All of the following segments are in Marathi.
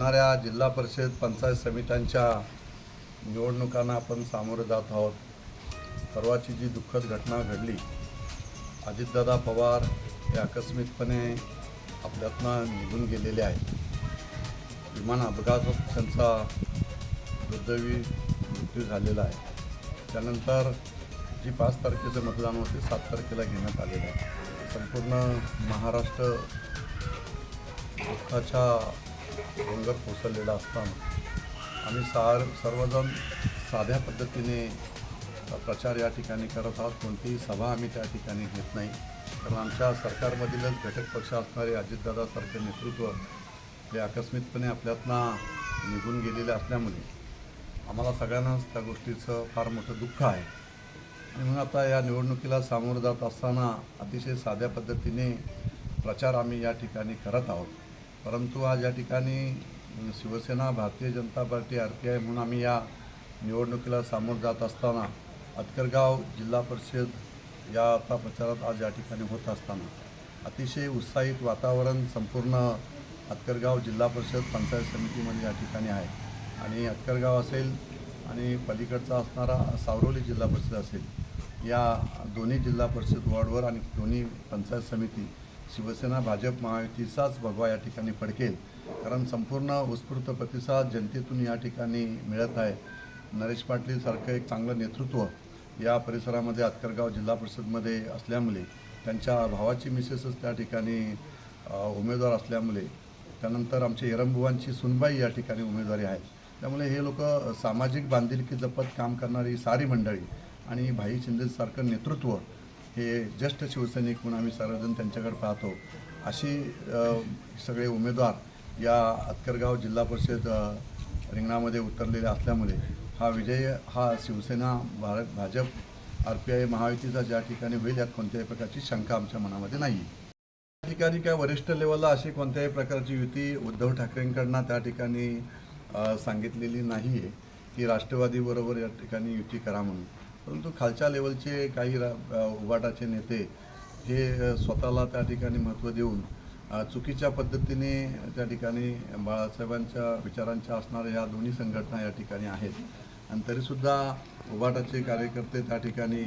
येणाऱ्या जिल्हा परिषद पंचायत समित्यांच्या निवडणुकांना आपण सामोरे जात आहोत. परवाची जी दुःखद घटना घडली, अजितदादा पवार हे आकस्मिकपणे आपल्यातनं निघून गेलेले आहेत. विमान अपघातात त्यांचा दुर्दैवी मृत्यू झालेला आहे. त्यानंतर जी 5 तारखेचं मतदान होते 7 तारखेला घेण्यात आलेलं आहे. संपूर्ण महाराष्ट्र दुःखाच्या डोंगर कोसळलेला असताना आम्ही सर्वजण साध्या पद्धतीने प्रचार या ठिकाणी करत आहोत. कोणतीही सभा आम्ही त्या ठिकाणी घेत नाही, कारण आमच्या सरकारमधीलच घटक पक्ष असणारे अजितदादासारखे नेतृत्व हे आकस्मिकपणे आपल्यातनं निघून गेलेले असल्यामुळे आम्हाला सगळ्यांनाच त्या गोष्टीचं फार मोठं दुःख आहे. आणि म्हणून आता या निवडणुकीला सामोरं जात असताना अतिशय साध्या पद्धतीने प्रचार आम्ही या ठिकाणी करत आहोत. परंतु आज या ठिकाणी शिवसेना, भारतीय जनता पार्टी, RPI म्हणून आम्ही या निवडणुकीला सामोरं जात असताना अतकरगाव जिल्हा परिषद या आता प्रचारात आज या ठिकाणी होत असताना अतिशय उत्साहित वातावरण संपूर्ण अतकरगाव जिल्हा परिषद पंचायत समितीमध्ये या ठिकाणी आहे. आणि अतकरगाव असेल आणि पलीकडचा असणारा सावरोली जिल्हा परिषद असेल, या दोन्ही जिल्हा परिषद वॉर्डवर आणि दोन्ही पंचायत समिती शिवसेना, भाजप, महायुतीचाच भगवा या ठिकाणी फडकेल. कारण संपूर्ण उत्स्फूर्त प्रतिसाद जनतेतून या ठिकाणी मिळत आहे. नरेश पाटीलसारखं एक चांगलं नेतृत्व या परिसरामध्ये अतकरगाव जिल्हा परिषदमध्ये असल्यामुळे, त्यांच्या भावाची मिसेसच त्या ठिकाणी उमेदवार असल्यामुळे, त्यानंतर आमच्या एरंबुवांची सुनबाई या ठिकाणी उमेदवारी आहे. त्यामुळे हे लोक सामाजिक बांधिलकी जपत काम करणारी सारी मंडळी आणि भाई शिंदेसारखं नेतृत्व हे ज्येष्ठ शिवसैनिक म्हणून आम्ही सर्वजण त्यांच्याकडे पाहतो. अशी सगळे उमेदवार या अतकरगाव जिल्हा परिषद रिंगणामध्ये उतरलेले असल्यामुळे हा विजय हा शिवसेना, भाजप, RPI, महायुतीचा ज्या ठिकाणी होईल यात कोणत्याही प्रकारची शंका आमच्या मनामध्ये नाही. त्या ठिकाणी काय वरिष्ठ लेवलला अशी कोणत्याही प्रकारची युती उद्धव ठाकरेंकडनं त्या ठिकाणी सांगितलेली नाही आहे की राष्ट्रवादीबरोबर या ठिकाणी युती करा म्हणून. परंतु खालच्या लेवलचे काही उभाटाचे नेते हे स्वतःला त्या ठिकाणी महत्त्व देऊन चुकीच्या पद्धतीने त्या ठिकाणी बाळासाहेबांच्या विचारांच्या असणाऱ्या ह्या दोन्ही संघटना या ठिकाणी आहेत. आणि तरीसुद्धा उभाटाचे कार्यकर्ते त्या ठिकाणी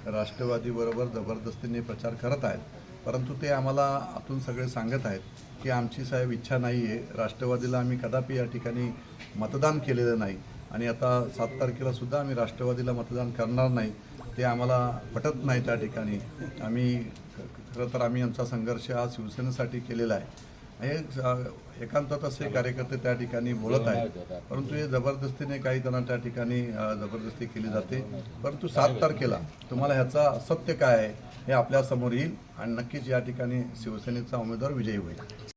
राष्ट्रवादीबरोबर जबरदस्तीने प्रचार करत आहेत. परंतु ते आम्हाला आतून सगळे सांगत आहेत की आमची साहेब इच्छा नाही आहे, राष्ट्रवादीला आम्ही कदापि या ठिकाणी मतदान केलेलं नाही आणि आता 7 तारखेलासुद्धा आम्ही राष्ट्रवादीला मतदान करणार नाही. ते आम्हाला पटत नाही. त्या ठिकाणी आम्ही खरं तर आम्ही आमचा संघर्ष हा शिवसेनेसाठी केलेला आहे. हे एकांतात असे कार्यकर्ते त्या ठिकाणी बोलत आहेत, परंतु हे जबरदस्तीने काही त्यांना त्या ठिकाणी जबरदस्ती केली जाते. परंतु 7 तारखेला तुम्हाला ह्याचा सत्य काय आहे हे आपल्यासमोर येईल आणि नक्कीच या ठिकाणी शिवसेनेचा उमेदवार विजयी होईल.